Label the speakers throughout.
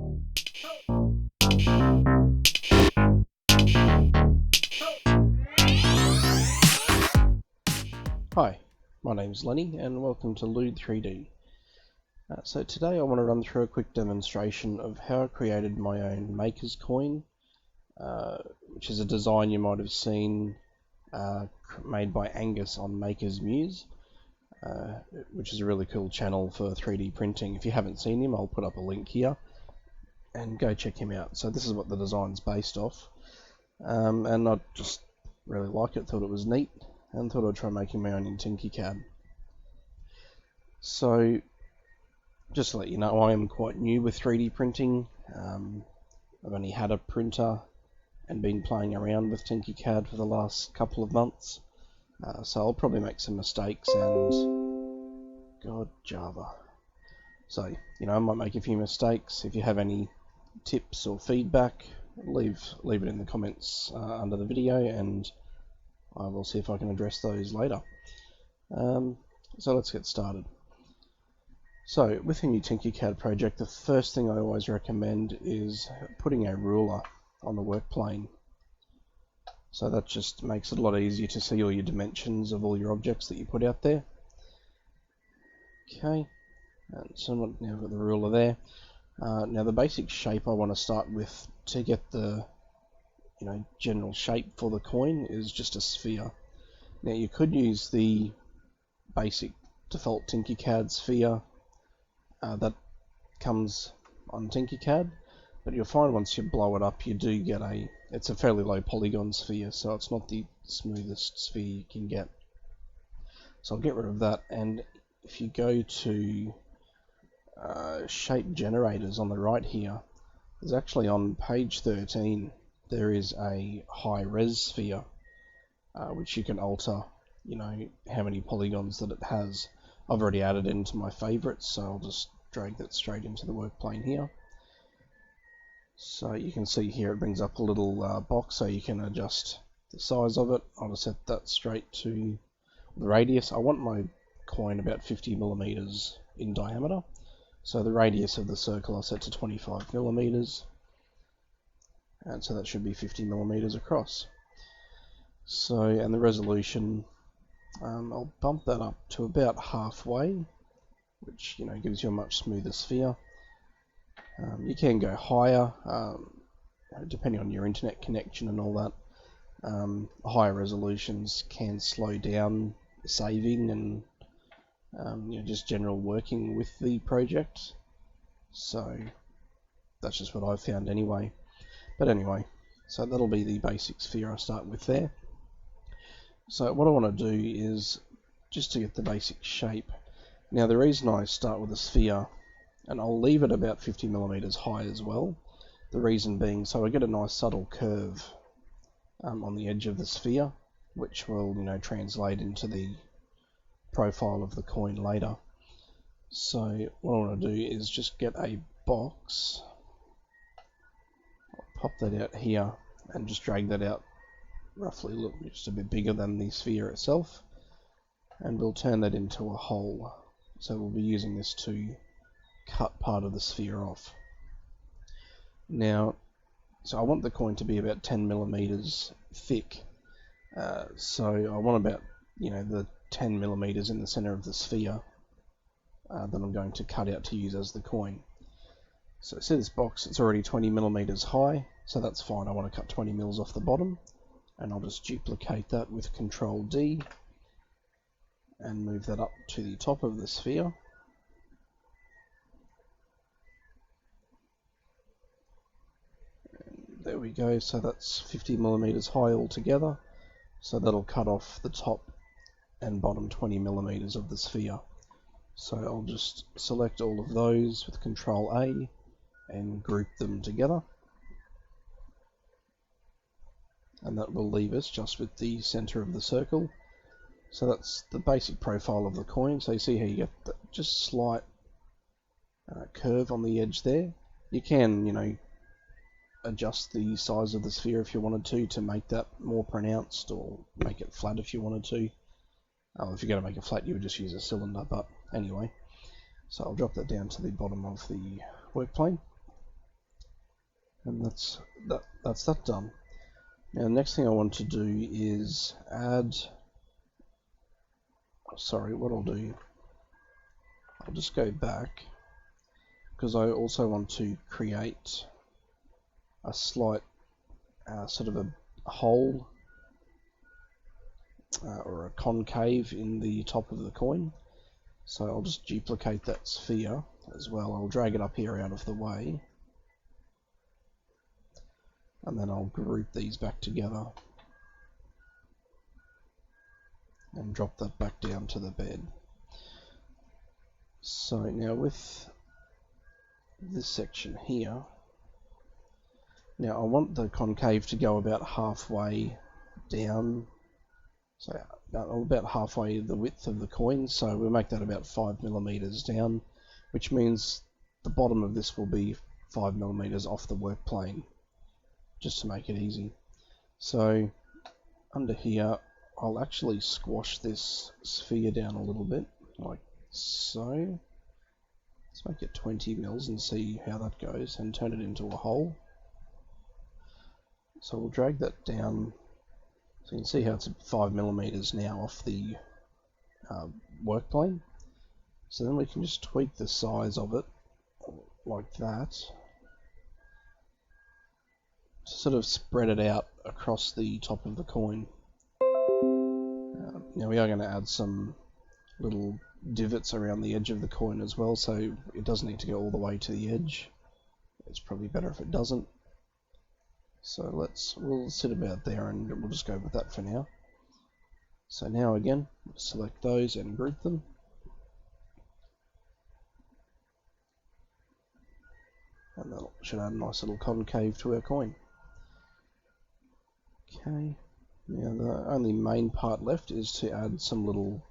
Speaker 1: Hi, my name's Lenny and welcome to Lude 3D. So today I want to run through a quick demonstration of how I created my own Maker's coin, which is a design you might have seen made by Angus on Maker's Muse, which is a really cool channel for 3D printing. If you haven't seen him, I'll put up a link here and go check him out. So this is what the design's based off, and I just really liked it, thought it was neat, and thought I'd try making my own in Tinkercad. So, just to let you know, I am quite new with 3D printing. I've only had a printer and been playing around with Tinkercad for the last couple of months. So I'll probably make some mistakes and... God, Java. So, I might make a few mistakes. If you have any tips or feedback, leave it in the comments under the video, and I will see if I can address those later. So let's get started. So with a new Tinkercad project, the first thing I always recommend is putting a ruler on the work plane. So that just makes it a lot easier to see all your dimensions of all your objects that you put out there. Okay, and so now I've got the ruler there. Now the basic shape I want to start with to get the general shape for the coin is just a sphere. Now you could use the basic default Tinkercad sphere that comes on Tinkercad, but you'll find once you blow it up you do get it's a fairly low polygon sphere, so it's not the smoothest sphere you can get. So I'll get rid of that, and if you go to shape generators on the right here, there's actually on page 13 there is a high res sphere, which you can alter, how many polygons that it has. I've already added it into my favorites, so I'll just drag that straight into the work plane here. So you can see here it brings up a little box, so you can adjust the size of it. I'll just set that straight to the radius. I want my coin about 50 millimeters in diameter, so the radius of the circle I'll set to 25 millimeters. And so that should be 50 millimeters across. So, and the resolution, I'll bump that up to about halfway, which gives you a much smoother sphere. You can go higher, depending on your internet connection and all that. Higher resolutions can slow down saving and just general working with the project. So that's just what I've found anyway. But anyway, so that'll be the basic sphere I start with there. So what I want to do is just to get the basic shape. Now the reason I start with a sphere, and I'll leave it about 50 millimeters high as well, the reason being so I get a nice subtle curve on the edge of the sphere, which will translate into the profile of the coin later. So what I want to do is just get a box. Pop that out here and just drag that out roughly, look, just a bit bigger than the sphere itself, and we'll turn that into a hole. So we'll be using this to cut part of the sphere off. Now, so I want the coin to be about 10 millimeters thick, so I want about the 10 millimeters in the center of the sphere that I'm going to cut out to use as the coin. So see this box, it's already 20 millimeters high, so that's fine. I want to cut 20 mils off the bottom, and I'll just duplicate that with Control D and move that up to the top of the sphere. And there we go, so that's 50 millimeters high altogether, so that'll cut off the top and bottom 20 millimeters of the sphere. So I'll just select all of those with Control A and group them together, and that will leave us just with the center of the circle. So that's the basic profile of the coin. So you see how you get just slight curve on the edge there. You can adjust the size of the sphere if you wanted to make that more pronounced, or make it flat if you wanted to. If you're going to make it flat, you would just use a cylinder, but anyway. So I'll drop that down to the bottom of the work plane. And that's that done. Now the next thing I want to do is add, sorry, what I'll do, I'll just go back, because I also want to create a slight sort of a hole or a concave in the top of the coin. So I'll just duplicate that sphere as well. I'll drag it up here out of the way, and then I'll group these back together and drop that back down to the bed. So now with this section here, now I want the concave to go about halfway down, so about halfway the width of the coin, so we'll make that about 5 millimeters down, which means the bottom of this will be 5 millimeters off the work plane, just to make it easy. So under here, I'll actually squash this sphere down a little bit, like so. Let's make it 20 mils and see how that goes, and turn it into a hole. So we'll drag that down, so you can see how it's 5 millimeters now off the work plane. So then we can just tweak the size of it like that, to sort of spread it out across the top of the coin. Now we are going to add some little divots around the edge of the coin as well, so it doesn't need to go all the way to the edge. It's probably better if it doesn't. So we'll sit about there, and we'll just go with that for now. So now again, select those and group them. And that should add a nice little concave to our coin. Okay, now the only main part left is to add some little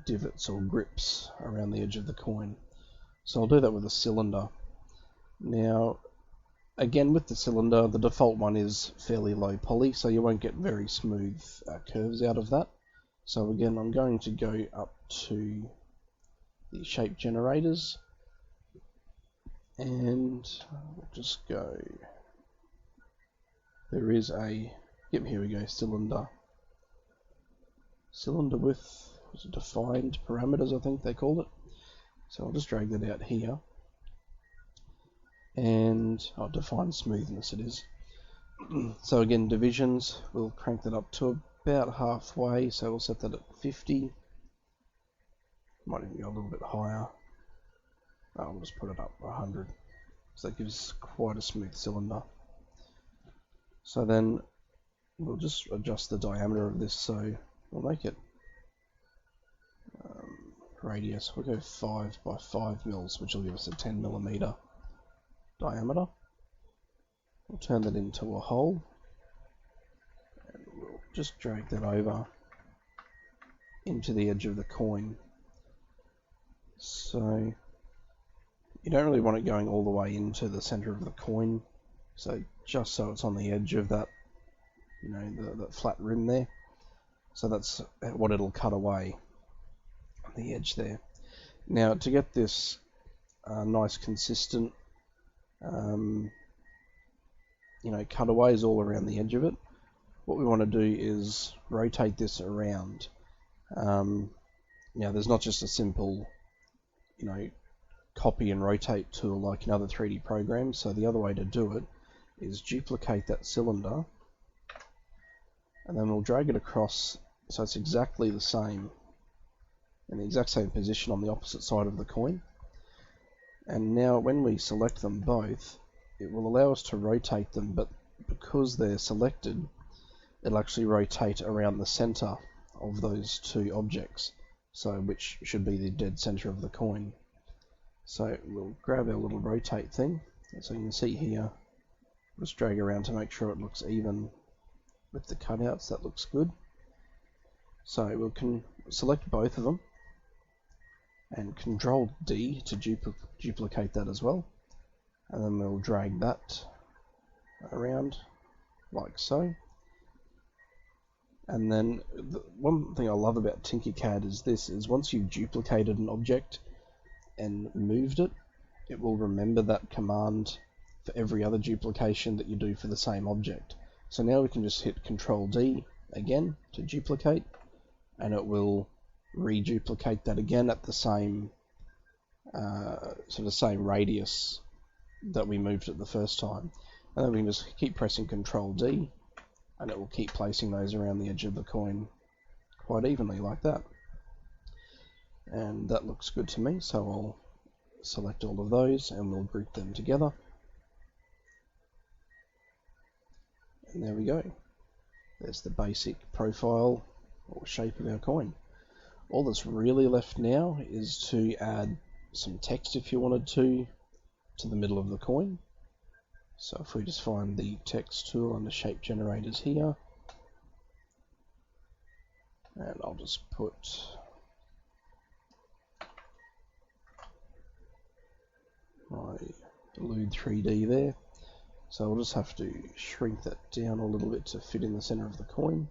Speaker 1: divots or grips around the edge of the coin. So I'll do that with a cylinder. Now again, with the cylinder, the default one is fairly low poly, so you won't get very smooth curves out of that. So again, I'm going to go up to the shape generators, and we'll just go, there is a, yep, here we go, cylinder with defined parameters, I think they called it. So I'll just drag that out here, and I'll define smoothness it is. So again, divisions, we'll crank that up to about halfway, so we'll set that at 50. Might even go a little bit higher. I'll just put it up 100, so that gives quite a smooth cylinder. So then we'll just adjust the diameter of this, so we'll make it radius, we'll go 5 by 5 mils, which will give us a 10 millimeter diameter. We'll turn that into a hole, and we'll just drag that over into the edge of the coin. So you don't really want it going all the way into the center of the coin, so just so it's on the edge of that, the flat rim there. So that's what it'll cut away, the edge there. Now to get this nice consistent cutaways all around the edge of it, what we want to do is rotate this around. Now there's not just a simple copy and rotate tool like in other 3D programs, so the other way to do it is duplicate that cylinder, and then we'll drag it across so it's exactly the same, in the exact same position on the opposite side of the coin. And now when we select them both, it will allow us to rotate them, but because they're selected, it'll actually rotate around the center of those two objects, so which should be the dead center of the coin. So we'll grab our little rotate thing, so you can see here, just drag around to make sure it looks even with the cutouts. That looks good. So we can select both of them, and Control D to duplicate that as well, and then we'll drag that around like so. And then the one thing I love about Tinkercad is once you've duplicated an object and moved it, it will remember that command for every other duplication that you do for the same object. So now we can just hit Control D again to duplicate, and it will reduplicate that again at the same same radius that we moved it the first time. And then we can just keep pressing Control D, and it will keep placing those around the edge of the coin quite evenly like that. And that looks good to me, so I'll select all of those and we'll group them together. And there we go. There's the basic profile or shape of our coin. All that's really left now is to add some text, if you wanted to the middle of the coin. So if we just find the text tool under shape generators here, and I'll just put my Lude 3D there. So I'll just have to shrink that down a little bit to fit in the center of the coin.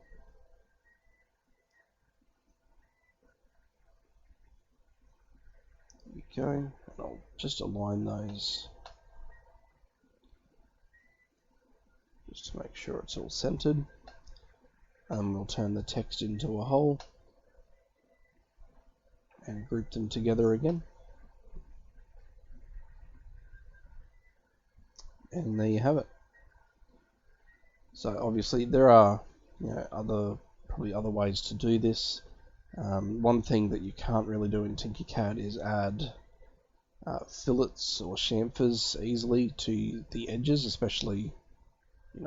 Speaker 1: There we go, and I'll just align those just to make sure it's all centered. And we'll turn the text into a whole and group them together again. And there you have it. So obviously there are probably other ways to do this. One thing that you can't really do in Tinkercad is add fillets or chamfers easily to the edges, especially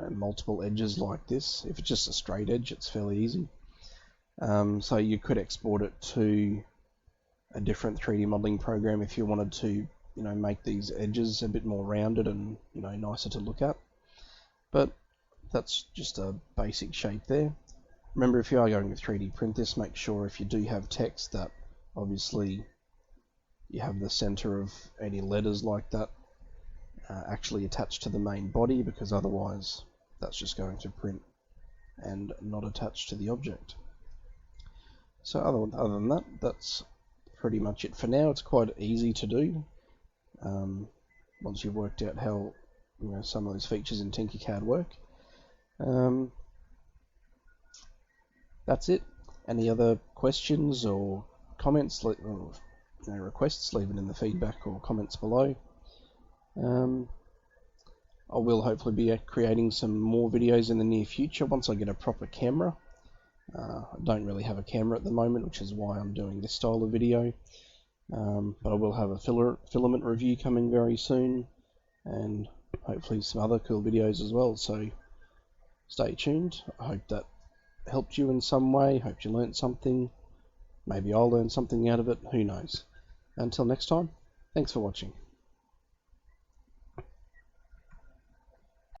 Speaker 1: multiple edges like this. If it's just a straight edge, it's fairly easy. So you could export it to a different 3D modeling program if you wanted to make these edges a bit more rounded and nicer to look at. But that's just a basic shape there. Remember, if you are going to 3D print this, make sure if you do have text that obviously you have the center of any letters like that actually attached to the main body, because otherwise that's just going to print and not attach to the object. So other than that, that's pretty much it for now. It's quite easy to do. Once you've worked out how some of those features in Tinkercad work. That's it. Any other questions or comments, or requests, leave it in the feedback or comments below. I will hopefully be creating some more videos in the near future once I get a proper camera. I don't really have a camera at the moment, which is why I'm doing this style of video. But I will have a filament review coming very soon, and hopefully some other cool videos as well, so stay tuned. I hope that helped you in some way, hope you learnt something. Maybe I'll learn something out of it, who knows. Until next time, thanks for watching.